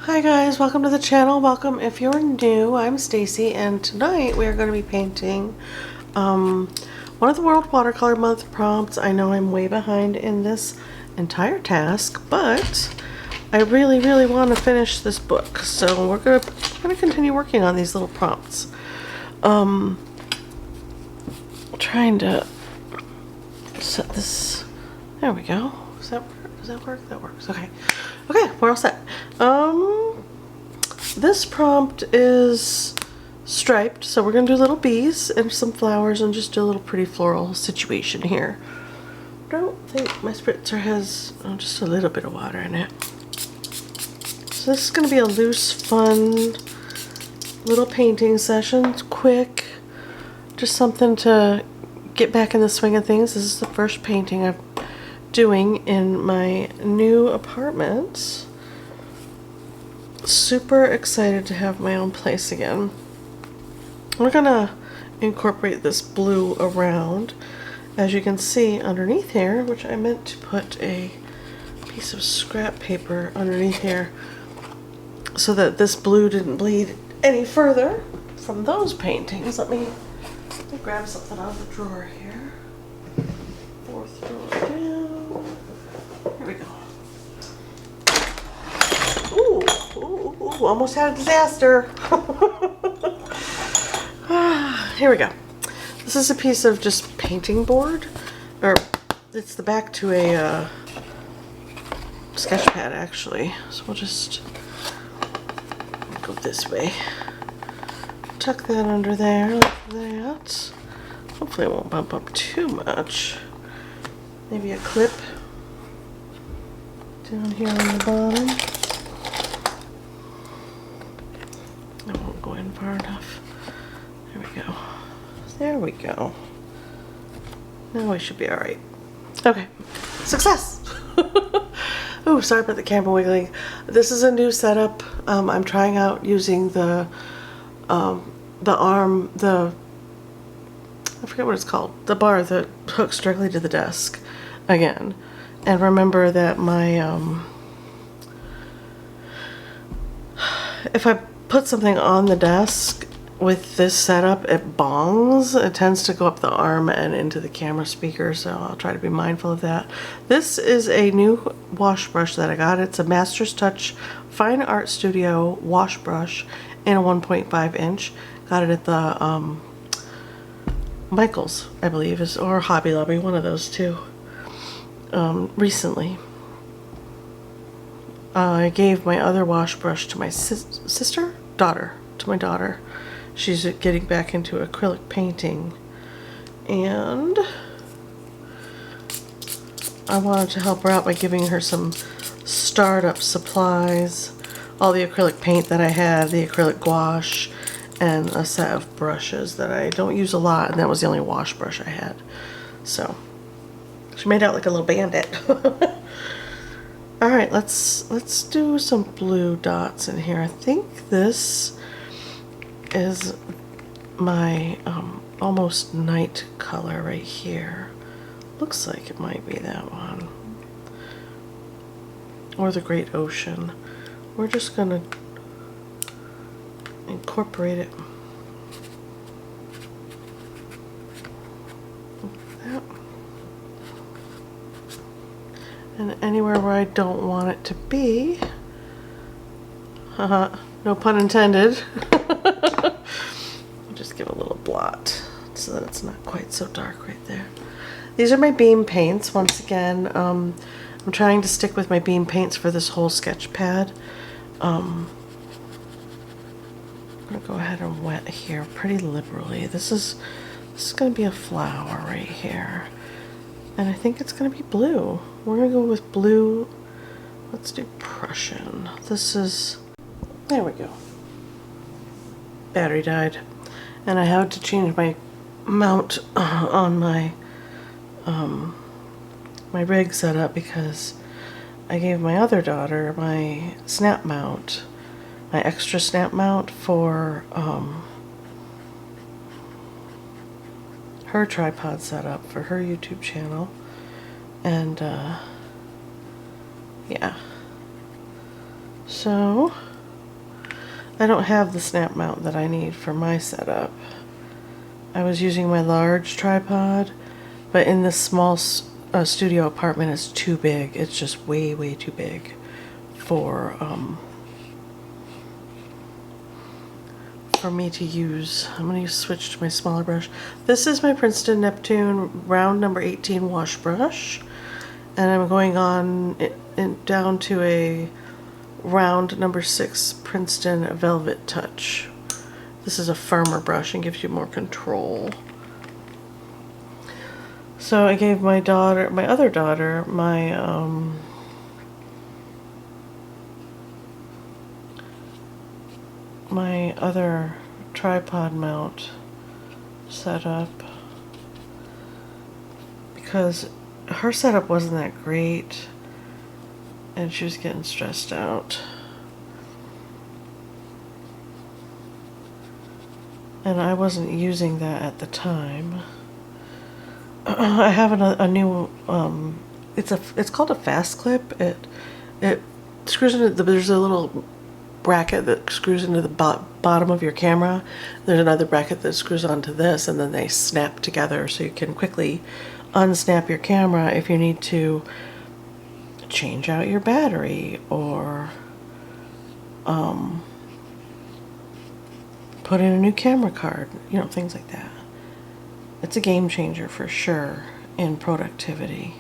Hi guys, welcome to the channel. Welcome if you're new. I'm Stacy and tonight we are going to be painting one of the World Watercolor Month prompts. I know I'm way behind in this entire task, but I really want to finish this book. So we're going to continue working on these little prompts. Trying to set this. There we go. Does that work? That works. Okay. Okay, we're all set. This prompt is striped, so we're gonna do little bees and some flowers and just do a little pretty floral situation here. I don't think my spritzer has just a little bit of water in it. So this is gonna be a loose, fun little painting session. It's quick, just something to get back in the swing of things. This is the first painting I'm doing in my new apartment. Super excited to have my own place again. We're gonna incorporate this blue around, as you can see underneath here, which I meant to put a piece of scrap paper underneath here so that this blue didn't bleed any further from those paintings. Let me grab something out of the drawer here. Fourth drawer down. Here we go. Ooh, almost had a disaster. Here we go. This is a piece of just painting board, or it's the back to a sketch pad actually. So we'll just go this way. Tuck that under there like that. Hopefully it won't bump up too much. Maybe a clip down here on the bottom. I won't go in far enough. There we go. There we go. Now we should be alright. Okay. Success! Oh, sorry about the camera wiggling. This is a new setup. I'm trying out using the arm, I forget what it's called. The bar that hooks directly to the desk again. And remember that my, if I put something on the desk with this setup, it bongs. It tends to go up the arm and into the camera speaker, so I'll try to be mindful of that. This is a new wash brush that I got. It's a Master's Touch Fine Art Studio wash brush in a 1.5 inch. Got it at the Michael's, I believe, or Hobby Lobby, one of those two. Recently. I gave my other wash brush to my daughter. She's getting back into acrylic painting, and I wanted to help her out by giving her some startup supplies, all the acrylic paint that I had, the acrylic gouache, and a set of brushes that I don't use a lot, and that was the only wash brush I had. So she made out like a little bandit. All right, let's do some blue dots in here. I think this is my almost night color right here. Looks like it might be that one, or the Great Ocean. We're just gonna incorporate it. And anywhere where I don't want it to be, no pun intended, I'll just give a little blot so that it's not quite so dark right there. These are my beam paints. Once again, I'm trying to stick with my beam paints for this whole sketch pad. I'm gonna go ahead and wet here pretty liberally. This is gonna be a flower right here. And I think it's going to be blue. We're going to go with blue. Let's do Prussian. This is, there we go. Battery died. And I had to change my mount on my my rig setup because I gave my other daughter my snap mount, my extra snap mount for her tripod setup for her YouTube channel, and yeah, so I don't have the snap mount that I need for my setup. I was using my large tripod, but in this small studio apartment, it's too big. It's just way, way too big for me to use. I'm going to switch to my smaller brush. This is my Princeton Neptune round number 18 wash brush, and I'm going on down to a round number 6 Princeton Velvetouch. This is a firmer brush and gives you more control. So I gave my other daughter, my other tripod mount setup because her setup wasn't that great and she was getting stressed out. And I wasn't using that at the time. I have a new, it's called a fast clip. It screws into there's a little bracket that screws into the bottom of your camera. There's another bracket that screws onto this, and then they snap together so you can quickly unsnap your camera if you need to change out your battery or put in a new camera card, you know, things like that. It's a game changer for sure in productivity.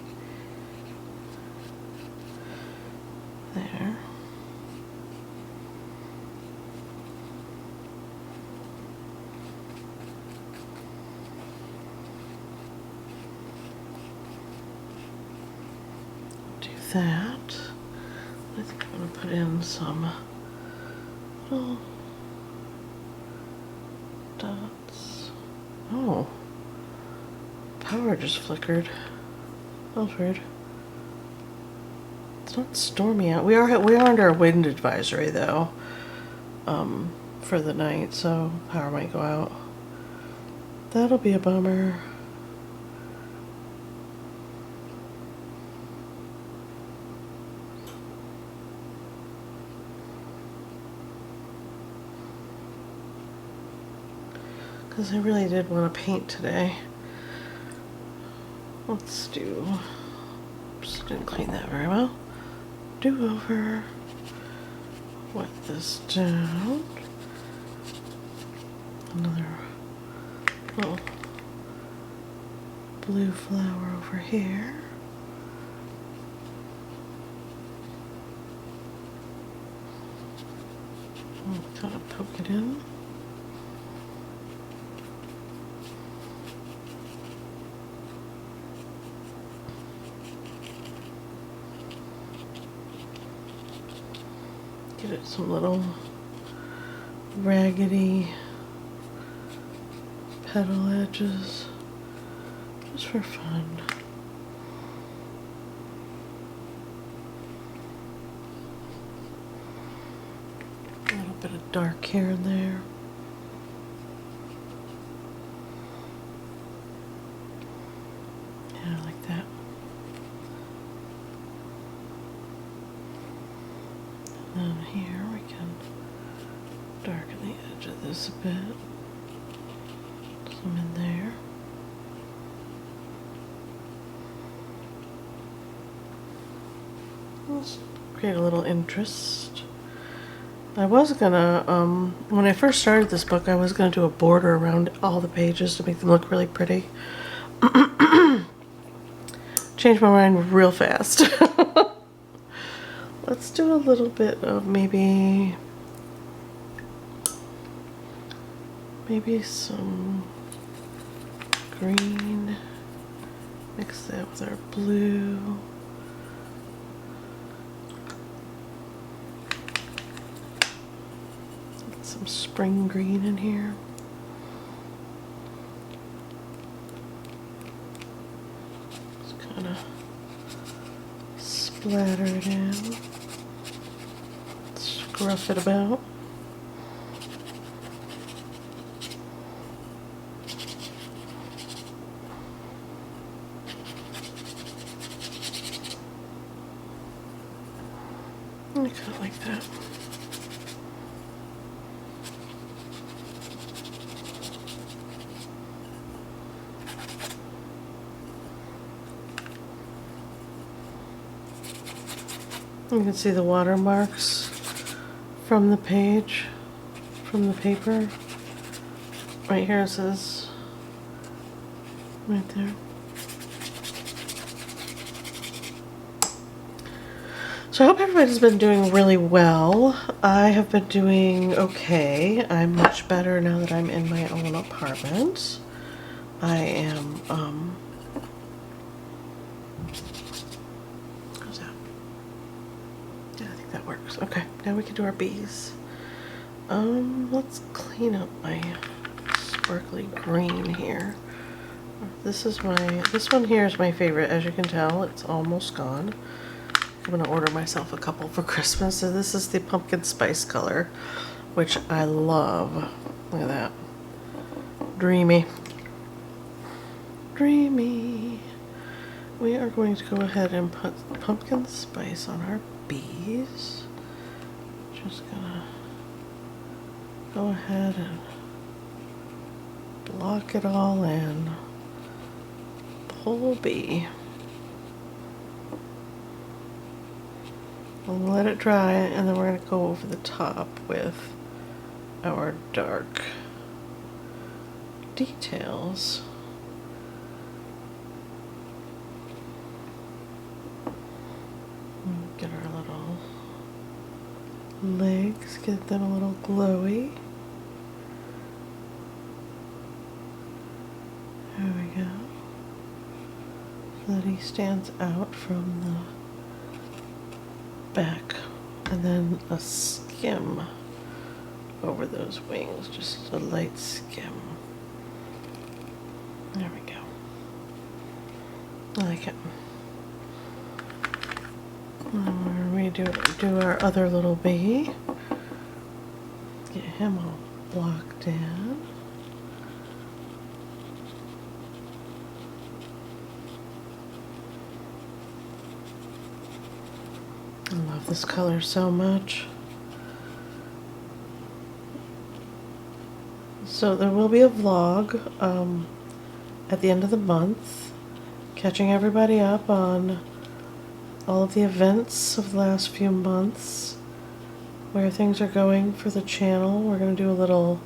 There. Do that. I think I'm going to put in some little dots. Oh. Power just flickered. That was weird. It's not stormy out. We are under a wind advisory though, for the night, so power might go out. That'll be a bummer. Because I really did want to paint today. Let's do, oops, didn't clean that very well. Do over, wet this down. Another little blue flower over here. Kind of poke it in. Give it some little raggedy petal edges, just for fun. A little bit of dark here and there. Yeah, I like that. And then here we can darken the edge of this a bit. Some in there. Let's create a little interest. I was gonna, when I first started this book, I was gonna do a border around all the pages to make them look really pretty. Changed my mind real fast. Let's do a little bit of maybe some green. Mix that with our blue. Get some spring green in here. Just kind of splatter it in. Scruff it about. I kind of like that. You can see the watermarks from the page, from the paper. Right here it says, right there. So I hope everybody's been doing really well. I have been doing okay. I'm much better now that I'm in my own apartment. I am, how's that? Yeah, I think that works. Okay, now we can do our bees. Let's clean up my sparkly green here. This one here is my favorite. As you can tell, it's almost gone. I'm gonna order myself a couple for Christmas. So this is the pumpkin spice color, which I love. Look at that. Dreamy. Dreamy. We are going to go ahead and put pumpkin spice on our bees. Just gonna go ahead and block it all in. The whole bee. We'll let it dry, and then we're going to go over the top with our dark details. Get our little legs, get them a little glowy. There we go. So that he stands out from the back, and then a skim over those wings, just a light skim. There we go. I like it. And we do our other little bee. Get him all blocked in. I love this color so much. So there will be a vlog at the end of the month, catching everybody up on all of the events of the last few months, where things are going for the channel. We're going to do a little,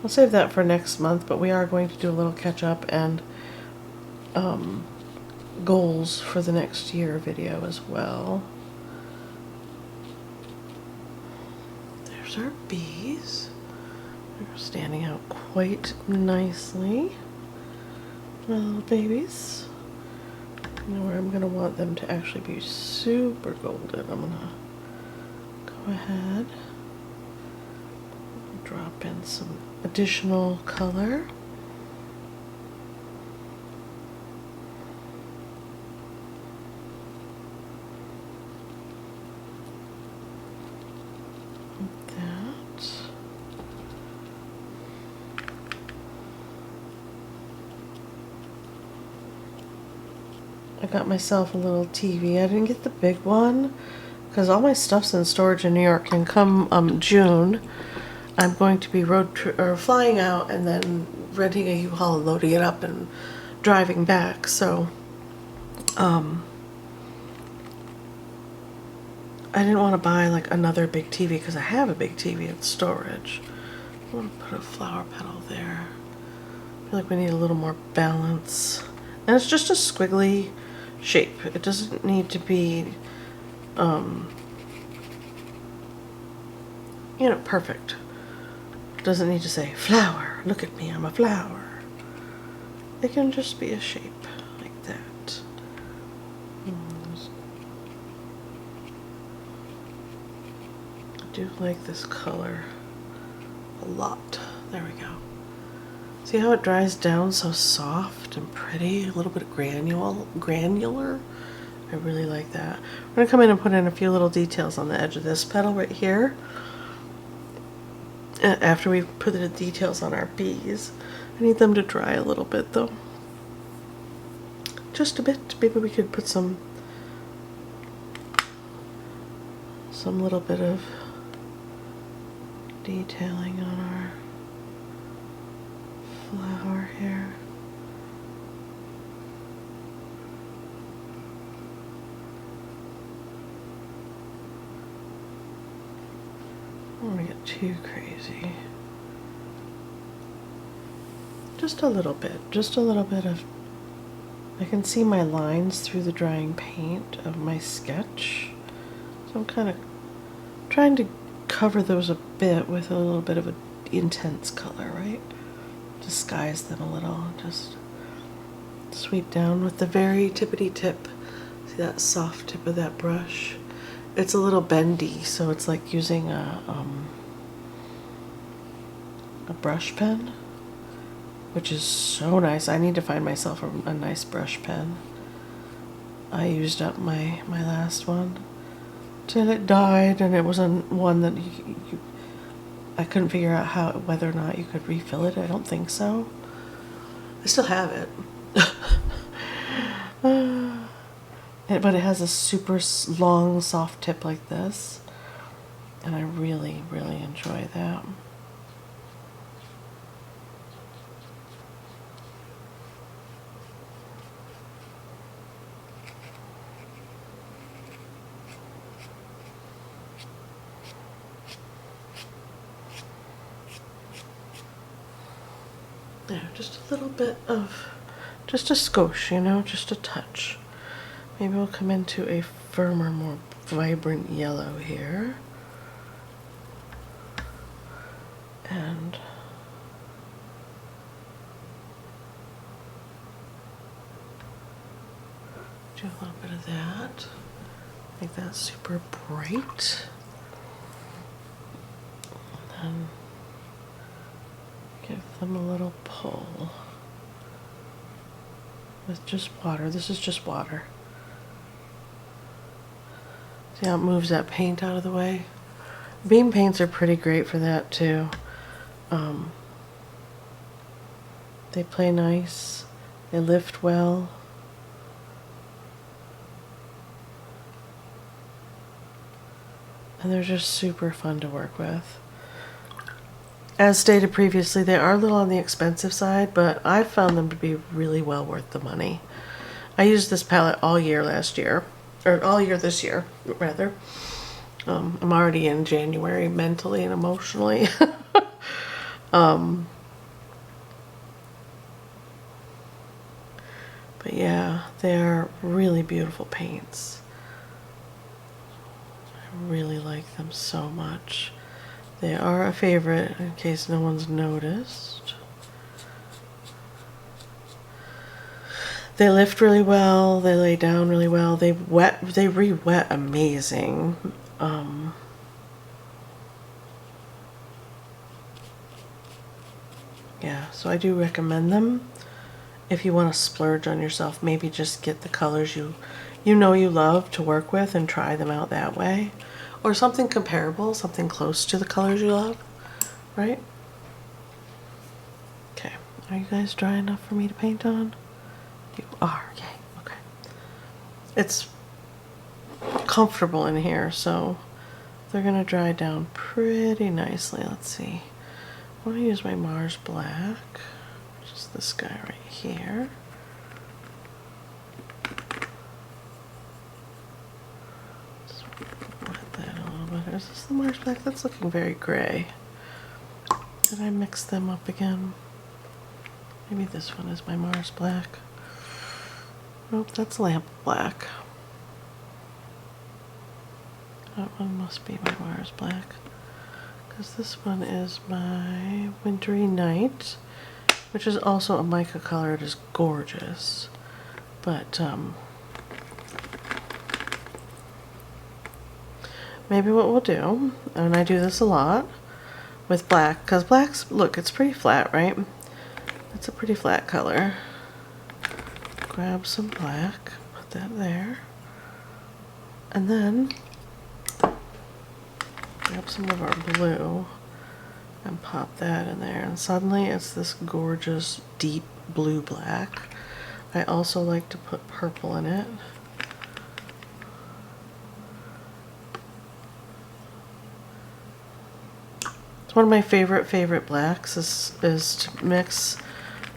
I'll save that for next month, but we are going to do a little catch up and goals for the next year video as well. Our bees. They're standing out quite nicely. My little babies. You know where I'm going to want them to actually be super golden. I'm going to go ahead and drop in some additional color. I got myself a little TV. I didn't get the big one because all my stuff's in storage in New York, and come June I'm going to be flying out and then renting a U-Haul and loading it up and driving back. So I didn't want to buy like another big TV because I have a big TV in storage. I want to put a flower petal there. I feel like we need a little more balance. And it's just a squiggly shape. It doesn't need to be, you know, perfect. It doesn't need to say, flower, look at me, I'm a flower. It can just be a shape like that. I do like this color a lot. There we go. See how it dries down so soft and pretty? A little bit of granular. I really like that. We're going to come in and put in a few little details on the edge of this petal right here. After we put the details on our bees. I need them to dry a little bit though. Just a bit. Maybe we could put some little bit of detailing on our flower here. don't want to get too crazy. Just a little bit of, I can see my lines through the drying paint of my sketch. So I'm kind of trying to cover those a bit with a little bit of an intense color, right? Disguise them a little, just sweep down with the very tippity tip. See that soft tip of that brush? It's a little bendy, so it's like using a brush pen, which is so nice. I need to find myself a nice brush pen. I used up my last one till it died, and it was one that I couldn't figure out whether or not you could refill it. I don't think so. I still have it. But it has a super long, soft tip like this, and I really, really enjoy that. There, just a little bit of, just a skosh, you know, just a touch. Maybe we'll come into a firmer, more vibrant yellow here. And do a little bit of that. Make that super bright. And then give them a little pull with just water. This is just water. See how it moves that paint out of the way? Beam paints are pretty great for that too. They play nice. They lift well. And they're just super fun to work with. As stated previously, they are a little on the expensive side, but I found them to be really well worth the money. I used this palette all year last year, or all year this year, rather. I'm already in January mentally and emotionally. But yeah, they're really beautiful paints. I really like them so much. They are a favorite, in case no one's noticed. They lift really well, they lay down really well, they re-wet amazing. Yeah, so I do recommend them. If you want to splurge on yourself, maybe just get the colors you know you love to work with and try them out that way. Or something comparable, something close to the colors you love, right? Okay, are you guys dry enough for me to paint on? You are, yay, okay. It's comfortable in here, so they're gonna dry down pretty nicely. Let's see. I want to use my Mars Black, which is this guy right here. Just wet that a little bit. Is this the Mars Black? That's looking very gray. Did I mix them up again? Maybe this one is my Mars Black. Nope, that's Lamp Black. That one must be my Mars Black. Because this one is my Wintry Night, which is also a mica color. It is gorgeous. But maybe what we'll do, and I do this a lot with black, because black's, look, it's pretty flat, right? It's a pretty flat color. Grab some black, put that there, and then grab some of our blue and pop that in there, and suddenly it's this gorgeous deep blue black. I also like to put purple in it. It's one of my favorite blacks is to mix,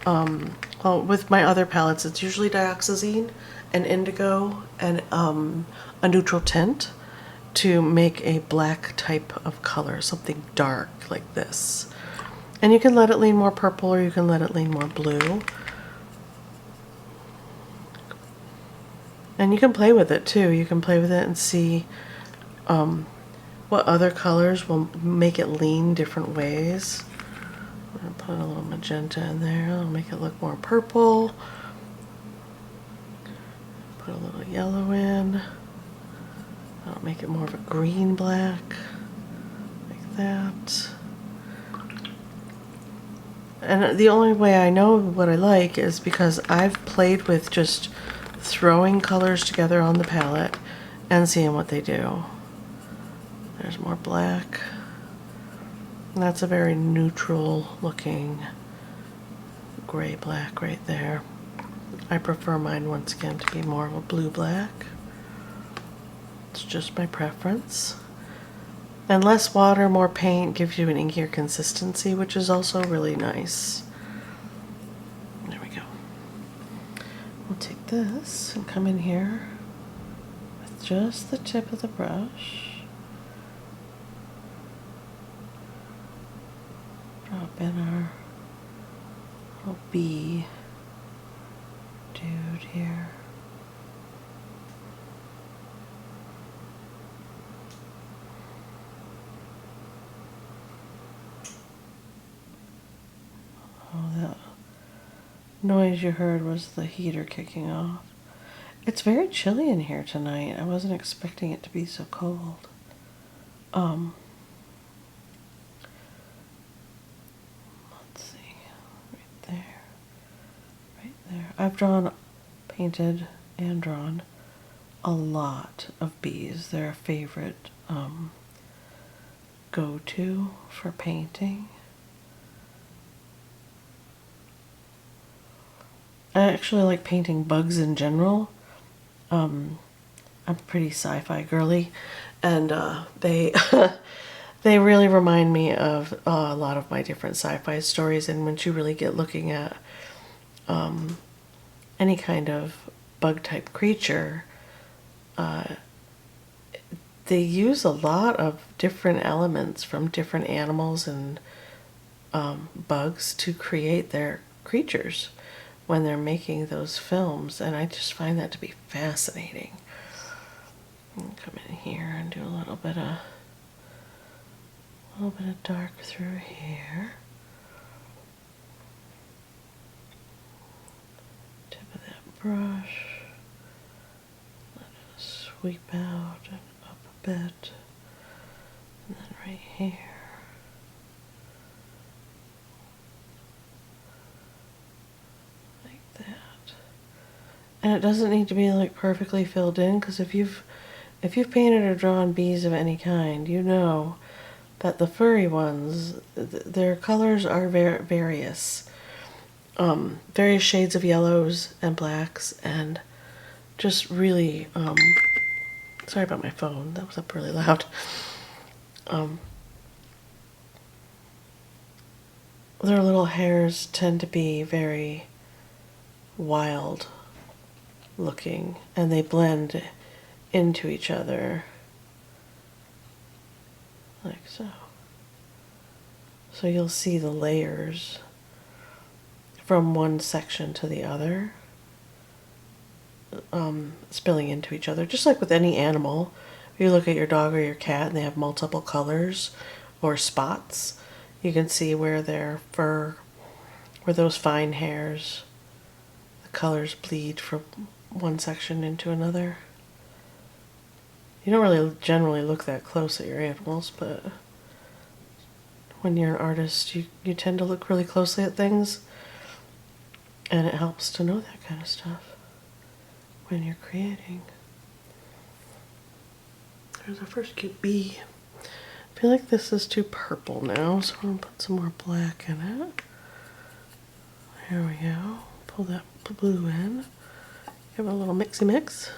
well, with my other palettes it's usually dioxazine and indigo and a neutral tint to make a black type of color, something dark like this. And you can let it lean more purple or you can let it lean more blue. And you can play with it too. You can play with it and see what other colors will make it lean different ways. I'm going to put a little magenta in there. It'll make it look more purple. Put a little yellow in. That'll make it more of a green black, like that. And the only way I know what I like is because I've played with just throwing colors together on the palette and seeing what they do. There's more black. And that's a very neutral looking gray black right there. I prefer mine once again to be more of a blue black. It's just my preference. And less water, more paint gives you an inkier consistency, which is also really nice. There we go. We'll take this and come in here with just the tip of the brush. Drop in our little bee dude here. Oh, that noise you heard was the heater kicking off. It's very chilly in here tonight. I wasn't expecting it to be so cold. Let's see. Right there. Right there. I've painted and drawn a lot of bees. They're a favorite go-to for painting. I actually like painting bugs in general. I'm pretty sci-fi girly, and they they really remind me of a lot of my different sci-fi stories. And once you really get looking at any kind of bug type creature, they use a lot of different elements from different animals and bugs to create their creatures when they're making those films, and I just find that to be fascinating. Come in here and do a little bit of dark through here. Tip of that brush. Let it sweep out and up a bit, and then right here. And it doesn't need to be like perfectly filled in, because if you've painted or drawn bees of any kind, you know that the furry ones, their colors are various. Various shades of yellows and blacks, and just really, sorry about my phone, that was up really loud. Their little hairs tend to be very wild looking, and they blend into each other like so. So you'll see the layers from one section to the other spilling into each other, just like with any animal. If you look at your dog or your cat and they have multiple colors or spots, you can see where their fur, where those fine hairs, the colors bleed from one section into another. You don't really generally look that close at your animals, but when you're an artist, you tend to look really closely at things, and it helps to know that kind of stuff when you're creating. There's our first cute bee. I feel like this is too purple now, so I'm going to put some more black in it. There we go. Pull that blue in. Give it a little mixy mix.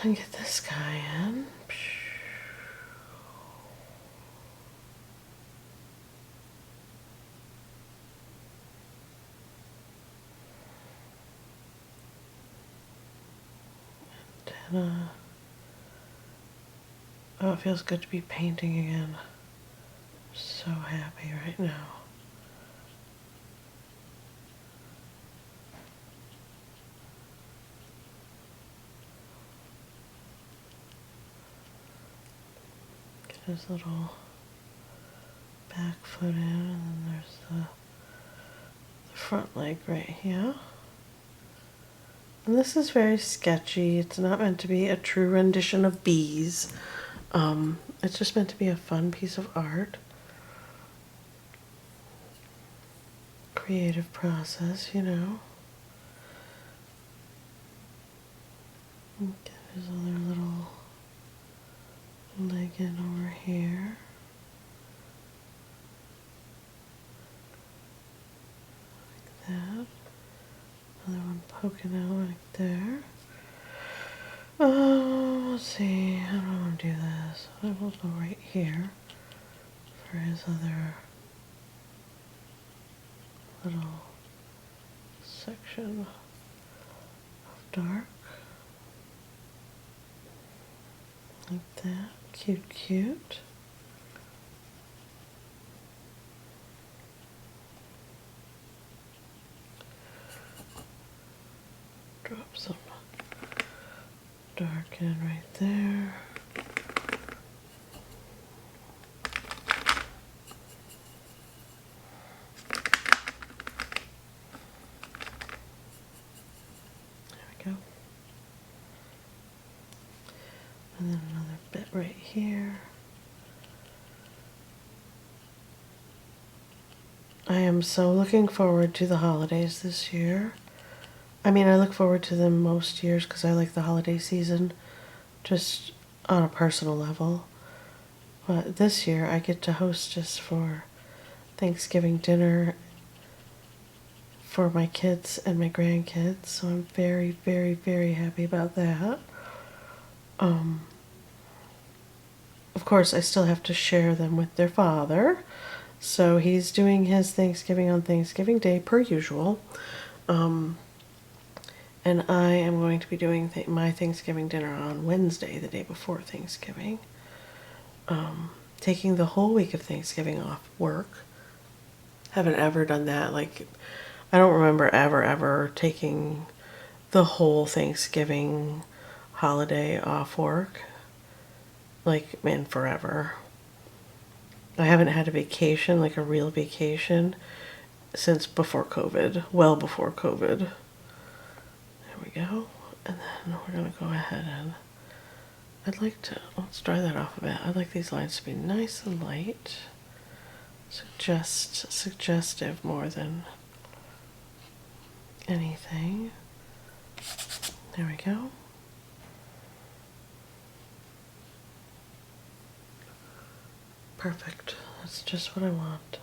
And get this guy in. Antenna. Oh, it feels good to be painting again. So happy right now. Get his little back foot in, and then there's the front leg right here. And this is very sketchy. It's not meant to be a true rendition of bees. It's just meant to be a fun piece of art. Creative process, you know. Get his other little leg in over here. Like that. Another one poking out like there. Let's see, how do I want to do this? I will go right here for his other little section of dark. Like that. Cute, cute. Drop some dark in right there. There we go. And then another bit right here. I am so looking forward to the holidays this year. I mean, I look forward to them most years because I like the holiday season just on a personal level. But this year I get to hostess for Thanksgiving dinner for my kids and my grandkids, so I'm very, very, very happy about that. Of course, I still have to share them with their father, so he's doing his Thanksgiving on Thanksgiving Day per usual. And I am going to be doing my Thanksgiving dinner on Wednesday, the day before Thanksgiving. Taking the whole week of Thanksgiving off work. Haven't ever done that. Like, I don't remember ever taking the whole Thanksgiving holiday off work. Like, man, forever. I haven't had a vacation, like a real vacation, since before COVID. Well before COVID. There we go. And then we're going to go ahead and let's dry that off a bit. I'd like these lines to be nice and light. Suggestive more than anything. There we go. Perfect. That's just what I want.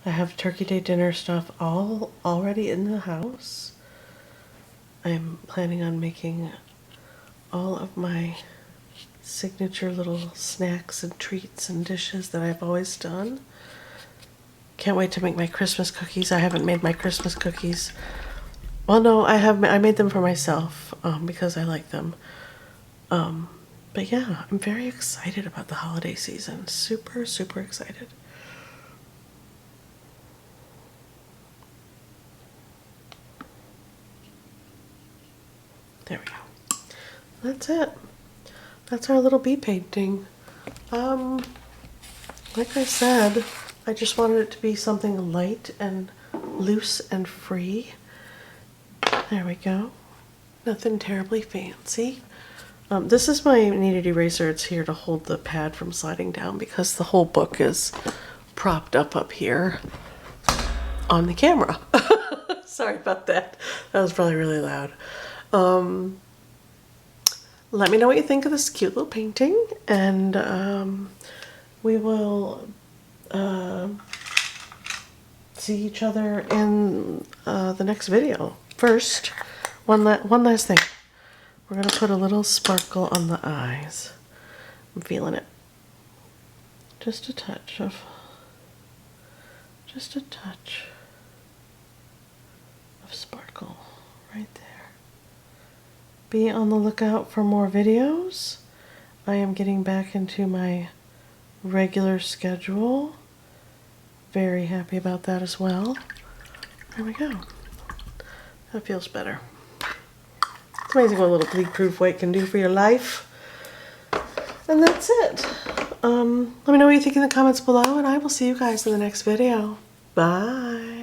I have Turkey Day dinner stuff all already in the house. I'm planning on making all of my signature little snacks and treats and dishes that I've always done. Can't wait to make my Christmas cookies. I haven't made my Christmas cookies. Well, no, I made them for myself because I like them. But yeah, I'm very excited about the holiday season. Super, super excited. There we go. That's it. That's our little bee painting. Like I said, I just wanted it to be something light and loose and free. There we go. Nothing terribly fancy. This is my kneaded eraser. It's here to hold the pad from sliding down because the whole book is propped up here on the camera. Sorry about that. That was probably really loud. Let me know what you think of this cute little painting, and we will see each other in the next video. First, one last thing. We're going to put a little sparkle on the eyes. I'm feeling it. Just a touch of sparkle right there. Be on the lookout for more videos. I am getting back into my regular schedule. Very happy about that as well. There we go. That feels better. It's amazing what a little bleed-proof white can do for your life. And that's it. Let me know what you think in the comments below, and I will see you guys in the next video. Bye.